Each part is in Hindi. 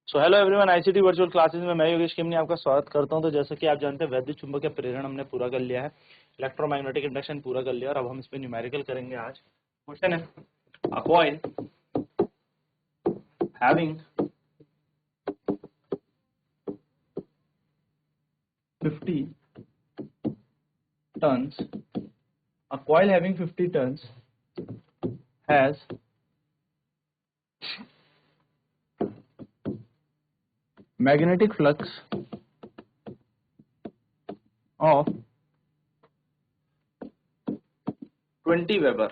So hello everyone, ICT virtual classes में मैं योगेश किमनी आपका स्वागत करता हूं। तो जैसा कि आप जानते हैं, वैद्युत चुंबकीय प्रेरण हमने पूरा कर लिया है, इलेक्ट्रोमैग्नेटिक इंडक्शन पूरा कर लिया और अब हम इस पे न्यूमेरिकल करेंगे। आज क्वेश्चन है, a coil having 50 turns, a coil having 50 turns has magnetic flux of 20 Weber.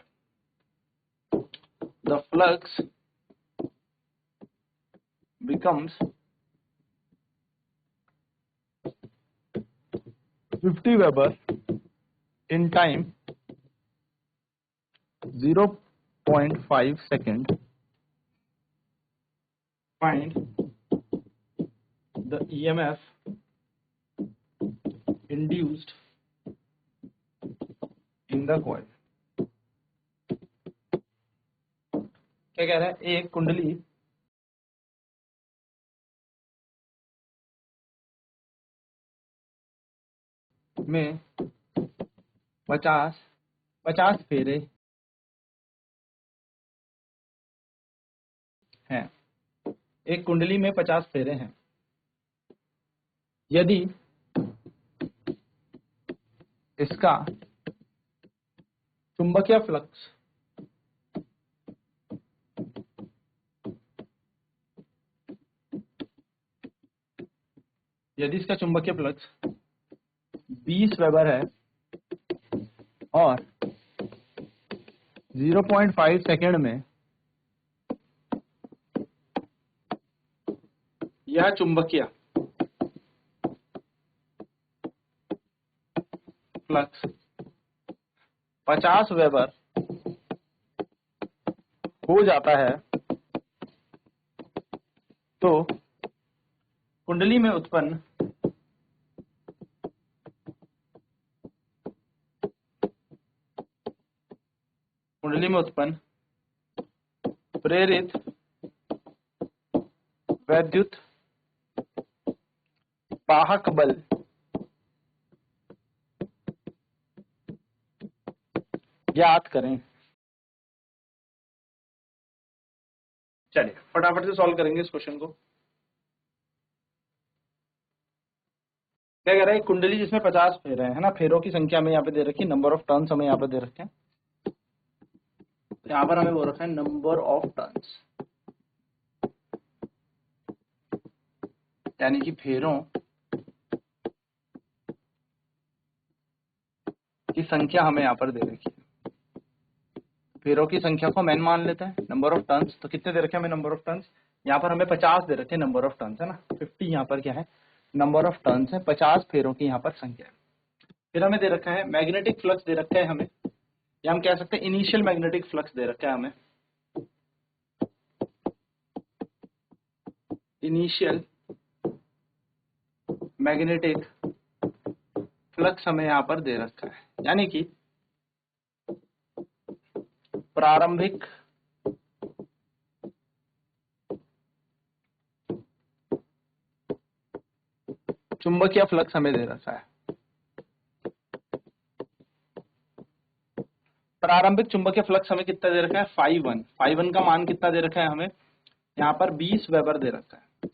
The flux becomes 50 Weber in time 0.5 second. Find the EMF induced in the coil. क्या कह रहा है? एक कुंडली में 50 फेरे हैं। एक कुंडली में 50 फेरे हैं। यदि इसका चुंबकीय फ्लक्स यदि इसका चुंबकीय फ्लक्स 20 वेबर है और 0.5 सेकेंड में यह चुंबकीय फ्लक्स 50 वेबर हो जाता है, तो कुंडली में उत्पन्न प्रेरित वैद्युत वाहक बल ज्ञात करें। चलिए फटाफट से सॉल्व करेंगे इस क्वेश्चन को। क्या कह रहा है? कुंडली जिसमें 50 फेरे हैं, है ना, फेरों की संख्या में यहाँ पे दे रखी, नंबर ऑफ टर्न्स हमें यहाँ पे दे रखे हैं। यहाँ पर हमें वो रखा है नंबर ऑफ टर्न्स, यानी कि फेरों की संख्या हमें यहाँ पर दे रखी है। फेरों की संख्या को मैन मान लेते हैं, नंबर ऑफ टर्न्स तो कितने दे रखे हैं हमें नंबर ऑफ टर्न्स? यहाँ पर हमें 50 दे रखे हैं नंबर ऑफ टर्न्स, है ना। 50 यहाँ पर क्या है? नंबर ऑफ टर्न्स है। 50 फेरों की यहाँ पर संख्या है। फिर हमें दे रखा है मैग्नेटिक फ्लक्स दे रखा है हमें, या हम कह सकते हैं इनिशियल मैग्नेटिक फ्लक्स दे रखा है हमें। इनिशियल मैग्नेटिक फ्लक्स हमें यहाँ पर दे रखा है, यानी कि प्रारंभिक चुंबकीय फ्लक्स हमें दे रखा है। प्रारंभिक चुंबकीय फ्लक्स हमें कितना दे रखा है? फाई वन का मान कितना दे रखा है हमें? यहाँ पर 20 वेबर दे रखा है।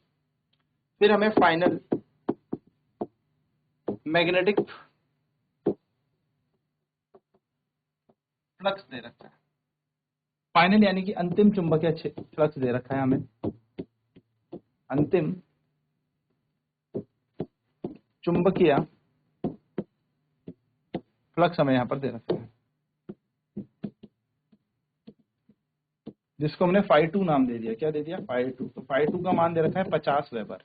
फिर हमें फाइनल मैग्नेटिक फ्लक्स दे रखा है। फाइनल यानी कि अंतिम चुंबकीय फ्लक्स दे रखा है हमें। अंतिम चुंबकीय फ्लक्स हमें यहाँ पर दे रखा है, जिसको हमने फाई 2 नाम दे दिया। क्या दे दिया? फाई 2। तो फाई 2 का मान दे रखा है 50 वेबर।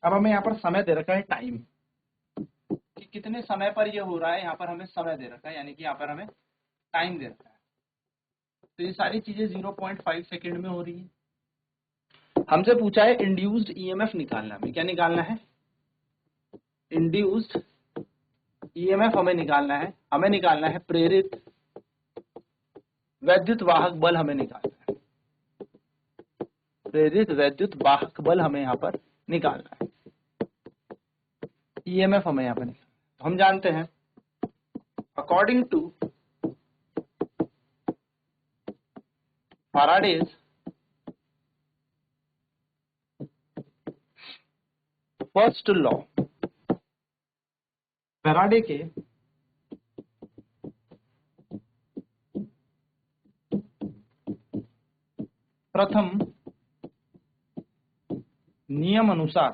अब हमें यहाँ पर समय दे रखा है टाइम, कि कितने समय पर ये हो रहा है। यहाँ पर हमें समय दे रखा है, यानी कि यहाँ पर हमें टाइम दे रखा है। तो ये सारी चीजें 0.5 सेकेंड में हो रही है। हमसे पूछा है इंड्यूस्ड ईएमएफ निकालना। हमें क्या निकालना है? इंड्यूस्ड ईएमएफ हमें निकालना है। हमें निकालना है प्रेरित वैद्युत वाहक बल हमें निकालना है। प्रेरित वैद्युत वाहक बल हमें यहाँ पर निकालना है, ईएमएफ हमें यहाँ पर निकालना है। तो हम जानते हैं according to Faraday's first law, Faraday के प्रथम नियम अनुसार,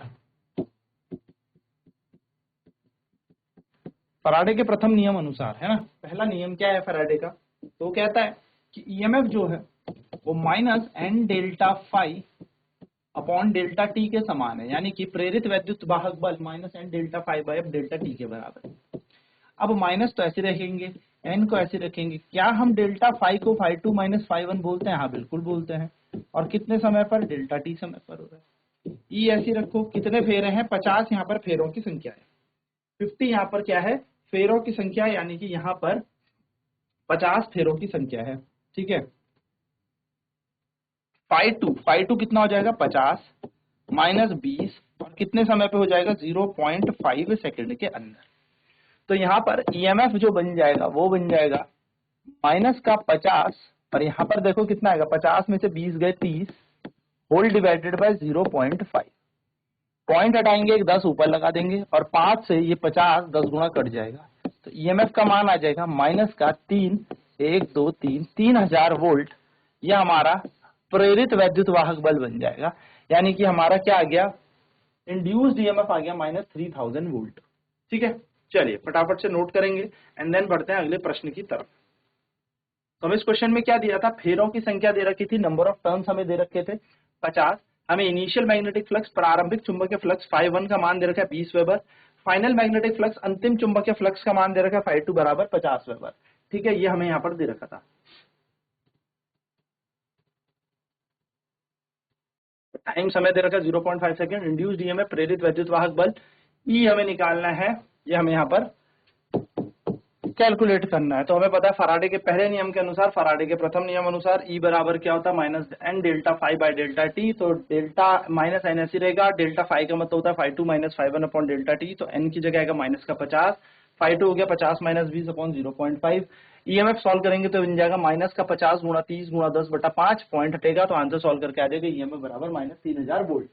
फैराडे के प्रथम नियम अनुसार है ना, पहला नियम क्या है फैराडे का, तो कहता है कि ईएमएफ जो है वो minus N delta phi upon delta T के समान है, यानी कि प्रेरित वैद्युत वाहक बल minus N delta phi by delta T के बराबर है। अब माइनस तो ऐसे रखेंगे, एन को ऐसे रखेंगे, क्या हम डेल्टा फाई को phi two minus phi one बोलते हैं? हाँ बिल्कुल बोलते हैं। और कितने समय पर? डेल्टा टी समय पर हो रहा है। ई ऐसी रखो, कितने फेरे हैं? 50 यहाँ पर फेरों की संख्या है, 50 यहाँ पर क्या है? फेरों की संख्या, यानी कि यहाँ पर 50 फेरों की संख्या है, ठीक है। फाई टू कितना हो जाएगा? 50 माइनस 20 और कितने समय पे हो जाएगा? 0.5 सेकेंड के अंदर। तो यहाँ पर ईएमएफ जो बन जाएगा वो बन जाएगा माइनस का 50, और यहाँ पर देखो कितना आएगा? 50 में से 20 गए 30, होल डिवाइडेड बाय 0.5। पॉइंट हटाएंगे, एक 10 ऊपर लगा देंगे, और 5 से ये 50 10 गुना कट जाएगा, तो ईएमएफ का मान आ जाएगा माइनस का 3000 वोल्ट। यह हमारा प्रेरित वैद्युत वाहक बल बन जाएगा, यानी कि हमारा क्या आ गया? इंड्यूस्ड ईएमएफ आ गया माइनस 3000 वोल्ट। ठीक है, चलिए फटाफट से नोट करेंगे एंड देन बढ़ते हैं अगले प्रश्न की तरफ। तो हमें इस क्वेश्चन में क्या दिया था? फेरों की संख्या दे रखी थी, नंबर ऑफ टर्न्स हमें दे रखे थे 50, हमें इनिशियल मैग्नेटिक फ्लक्स, प्रारंभिक चुंबकीय फ्लक्स φ1 का मान दे रखा है 20 वेबर, फाइनल मैग्नेटिक फ्लक्स, अंतिम चुंबकीय फ्लक्स का मान दे रखा है φ2 बराबर 50 वेबर। ठीक है, ये हमें यहाँ पर दे रखा था। टाइम समय दे रखा है 0.5 सेकेंड, इंड्यूस्ड ईएमएफ प्रेरित वैद्युत वाहक बल ई हमें निकालना है, ये हमें यहाँ पर कैलकुलेट करना है। तो हमें पता है फैराडे के पहले नियम के अनुसार, फैराडे के प्रथम नियम अनुसार ई बराबर क्या होता है? Minus N delta phi by delta T. तो डेल्टा माइनस एन ऐसी रहेगा, डेल्टा फाई का मतलब होता है phi two minus phi one upon delta T, तो एन की जगह आएगा माइनस का 50, फाई टू हो गया 50 माइनस 20 अपॉन 0.5। ईएमएफ सॉल्व करेंगे तो बन जाएगा माइनस का 50 गुणा 30 गुणा 10 बटा 5, पॉइंट हटेगा तो आंसर सॉल्व करके आ जाएगा ईएमएफ बराबर माइनस 3000 वोल्ट।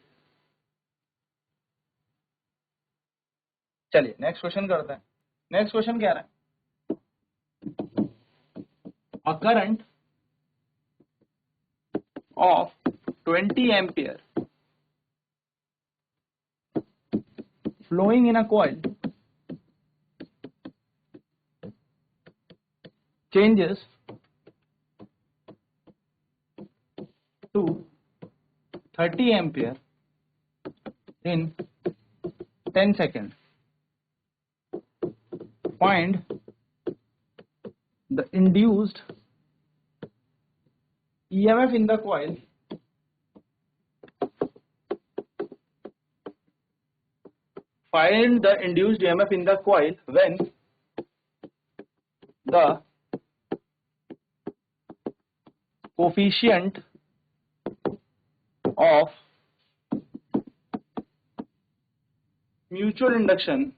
चलिए नेक्स्ट क्वेश्चन करते हैं। नेक्स्ट क्वेश्चन क्या रहा है? A current of 20 ampere flowing in a coil changes to 30 ampere in 10 seconds. Find the induced EMF in the coil find the induced EMF in the coil when the coefficient of mutual induction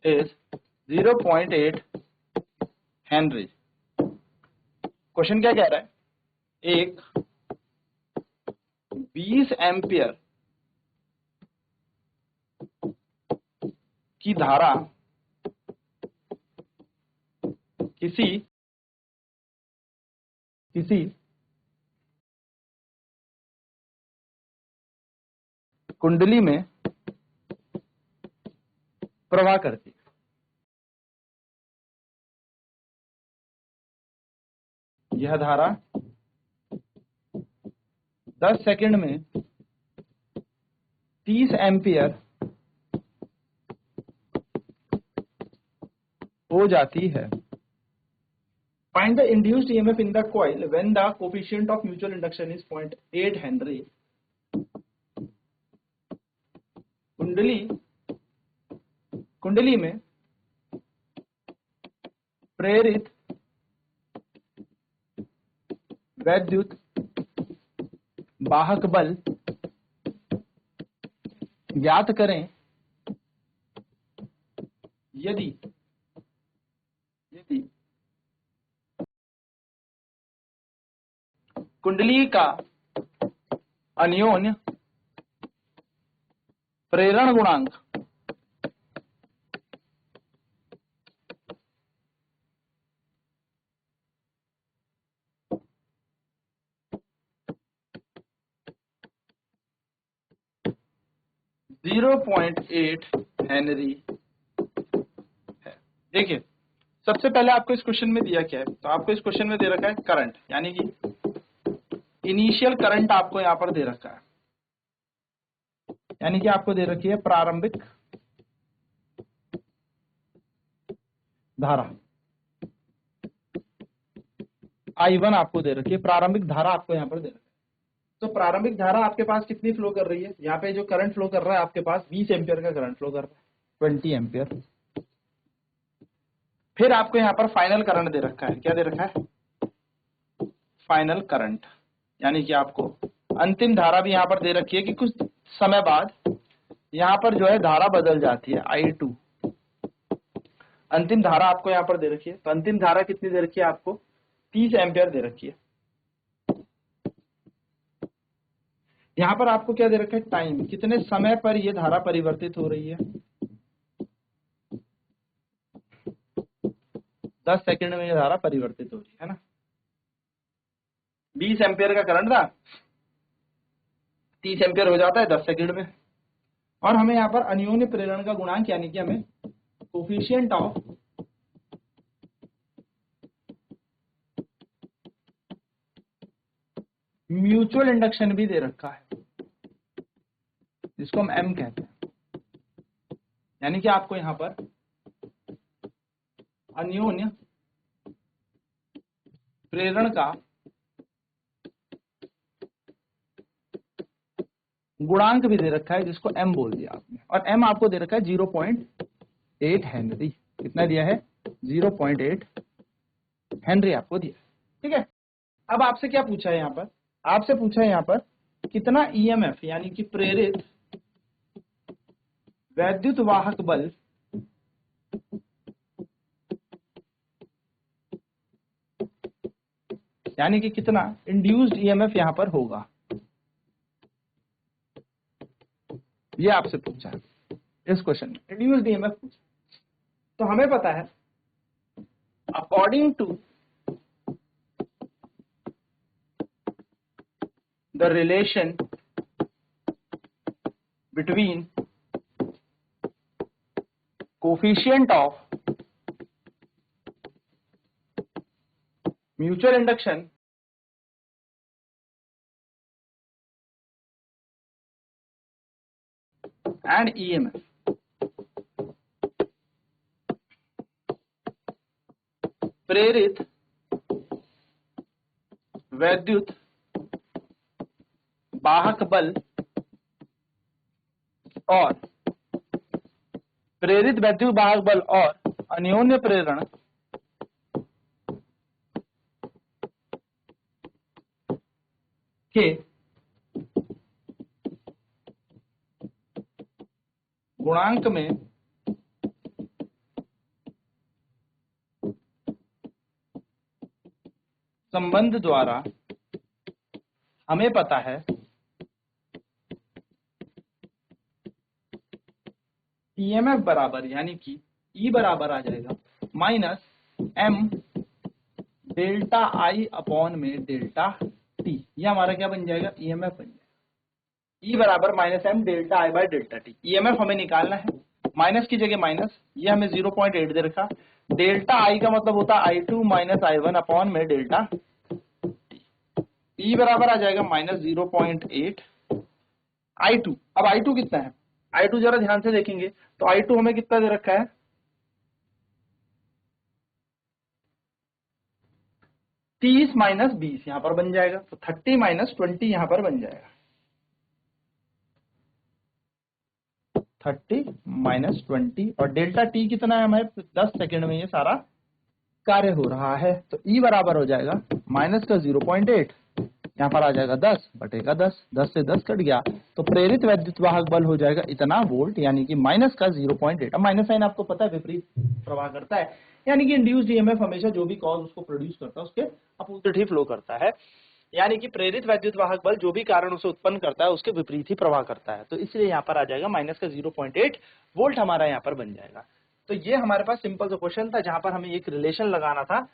is 0.8 Henry. Question क्या कह रहा है? एक 20 एम्पियर की धारा किसी कुंडली में प्रवाह करती है। यह धारा 10 सेकंड में 30 एम्पियर हो जाती है। Find the induced EMF in the coil when the coefficient of mutual induction is 0.8 Henry. कुंडली में प्रेरित वैद्युत वाहक बल ज्ञात करें यदि कुंडली का अन्योन्य प्रेरण गुणांक 0.8 हेनरी है। देखिए, सबसे पहले आपको इस क्वेश्चन में दिया क्या है, तो आपको इस क्वेश्चन में दे रखा है करंट, यानी कि इनिशियल करंट आपको यहां पर दे रखा है, यानी कि आपको दे रखी है प्रारंभिक धारा I1 आपको दे रखी है, प्रारंभिक धारा आपको यहां पर दे रखी है। तो प्रारंभिक धारा आपके पास कितनी फ्लो कर रही है, यहाँ पे जो करंट फ्लो कर रहा है आपके पास 20 एम्पियर का करंट फ्लो कर रहा है, 20 एम्पियर। फिर आपको यहाँ पर फाइनल करंट दे रखा है, क्या दे रखा है, फाइनल करंट, यानी कि आपको अंतिम धारा भी यहाँ पर दे रखी है कि कुछ समय बाद यहाँ पर जो है धारा बदल जाती है I2। अंतिम धारा आपको यहाँ पर दे रखी है, तो अंतिम धारा कितनी दे रखी है आपको, 30 एम्पियर दे रखी है। यहाँ पर आपको क्या दे रखा है, टाइम, कितने समय पर ये धारा परिवर्तित हो रही है, 10 सेकंड में ये धारा परिवर्तित हो रही है ना। 20 एम्पियर का करंट था, 30 एम्पियर हो जाता है 10 सेकंड में। और हमें यहाँ पर अन्योन्य प्रेरण का गुणांक, यानी कि हमें कोफिशिएंट ऑफ म्यूचुअल इंडक्शन भी दे रखा है, जिसको हम M कहते हैं, यानी कि आपको यहां पर अन्योन्य प्रेरण का गुणांक भी दे रखा है, जिसको M बोल दिया आपने, और M आपको दे रखा है 0.8 हेनरी। कितना दिया है, 0.8 हेनरी आपको दिया, ठीक है। अब आपसे क्या पूछा है यहाँ पर, आपसे पूछा है यहाँ पर कितना EMF, यानी कि प्रेरित वैद्युत वाहक बल यानी कि कितना इंड्यूस्ड EMF यहां पर होगा, ये आपसे पूछा है इस क्वेश्चन में, इंड्यूस्ड EMF पूछा। तो हमें पता है according to the relation between coefficient of mutual induction and EMF, प्रेरित वैद्युत वाहक बल और प्रेरित वैद्युत वाहक बल और अन्योन्य प्रेरण के गुणांक में संबंध द्वारा हमें पता है EMF बराबर, यानी कि E बराबर आ जाएगा -M डेल्टा I अपॉन में डेल्टा T। ये हमारा क्या बन जाएगा, EMF बन जाएगा। E बराबर -M delta I by delta T। EMF हमें निकालना है, माइनस की जगह माइनस, ये हमें 0.8 दे रखा, डेल्टा I का मतलब होता है I2 माइनस I1 अपॉन में डेल्टा T। E बराबर आ जाएगा -0.8 I2। अब I2 कितना है, I2 जरा ध्यान से देखेंगे तो I2 हमें कितना दे रखा है, 30 माइनस 20 यहां पर बन जाएगा, तो 30 माइनस 20 यहां पर बन जाएगा, 30 माइनस 20, और डेल्टा T कितना है हमें, 10 सेकंड में ये सारा कार्य हो रहा है। तो E बराबर हो जाएगा माइनस का 0.8 यहाँ पर आ जाएगा 10 बटे का 10, 10 से 10 कट गया, तो प्रेरित वैद्युत वाहक बल हो जाएगा इतना वोल्ट, यानी कि माइनस का 0.8। अब माइनस साइन आपको पता है विपरीत प्रवाह करता है, यानी कि इंड्यूस्ड ईएमएफ हमेशा जो भी कॉज उसको प्रोड्यूस करता है उसके अपोजिट ही फ्लो करता है, यानी कि प्रेरित वैद्युत वाहक बल जो भी कारण उसे उत्पन्न करता है उसके विपरीत ही प्रवाह करता है। तो इसलिए यहाँ पर आ जाएगा माइनस का 0.8 वोल्ट हमारा यहाँ पर बन जाएगा। तो ये हमारे पास सिंपल सा क्वेश्चन था जहां पर हमें एक रिलेशन लगाना था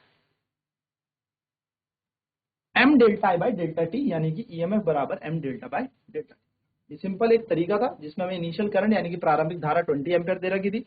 m delta I by delta T, यानी कि ईएमएफ बराबर m delta by delta T. ये सिंपल एक तरीका था जिसमें हमें इनिशियल करंट यानी कि प्रारंभिक धारा 20 एम्पियर दे रखी थी,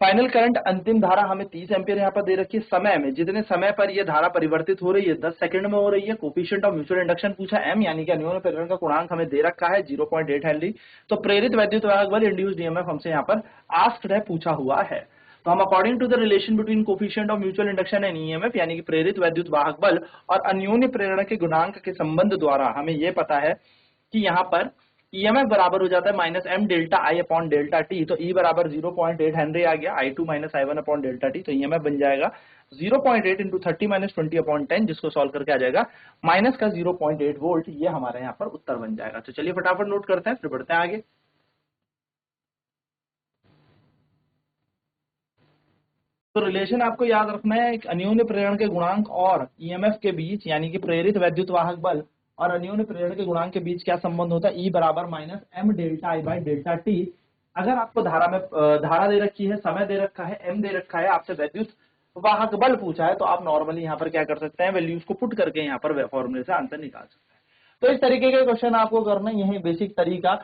फाइनल करंट अंतिम धारा हमें 30 एम्पियर यहाँ पर दे रखी है। समय में जितने समय पर यह धारा परिवर्तित हो रही है 10 सेकंड में हो रही है। कोफिशिएंट ऑफ म्यूचुअल इंडक्शन पूछा m, यानी कि अन्योन्य प्रेरण का गुणांक हमें दे रखा है 0.8 हेनरी। तो प्रेरित वैद्युत वाहक बल इंड्यूस्ड ईएमएफ हमसे यहाँ पर आस्क्ड है, पूछा हुआ है। तो हम according to the relation between coefficient of mutual induction and EMF, यानी कि प्रेरित वैद्युत वाहक बल और अन्योन्य प्रेरण के गुणांक के संबंध द्वारा हमें यह पता है कि यहाँ पर ईएमएफ बराबर हो जाता है minus M delta I upon delta T. तो ई बराबर 0.8 हेनरी आ गया, I2 माइनस I1 अपॉन डेल्टा टी। तो ईएमएफ बन जाएगा 0.8 इंटू 30 माइनस 20 अपॉन 10, जिसको सॉल्व करके आ जाएगा माइनस का 0.8 वोल्ट। ये हमारे यहाँ पर उत्तर बन जाएगा। तो चलिए फटाफट नोट करते हैं, फिर बढ़ते हैं आगे। तो रिलेशन आपको याद रखना है, एक अन्योन्य प्रेरण के गुणांक और ईएमएफ के बीच, यानी कि प्रेरित वैद्युत वाहक बल और अन्योन्य प्रेरण के गुणांक के बीच क्या संबंध होता है, ई बराबर minus M delta I by delta T. अगर आपको धारा में धारा दे रखी है, समय दे रखा है, एम दे रखा है, आपसे वैद्युत वाहक बल पूछा है, तो आप नॉर्मली यहाँ पर क्या कर सकते हैं, वैल्यूज को पुट करके यहाँ पर फॉर्मूले से आंसर निकाल सकते हैं। तो इस तरीके के क्वेश्चन आपको करना, यही बेसिक तरीका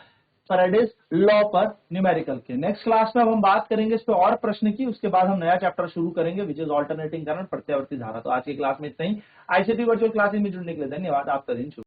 फैराडेज लॉ पर न्यूमेरिकल के। नेक्स्ट क्लास में अब हम बात करेंगे इस पे और प्रश्न की, उसके बाद हम नया चैप्टर शुरू करेंगे विच इज ऑल्टरनेटिंग करंट, प्रत्यावर्ती धारा। तो आज की क्लास में इतना ही। आईसीटी वर्चुअल क्लासेस में जुड़ने के लिए धन्यवाद। आपका दिन शुभ।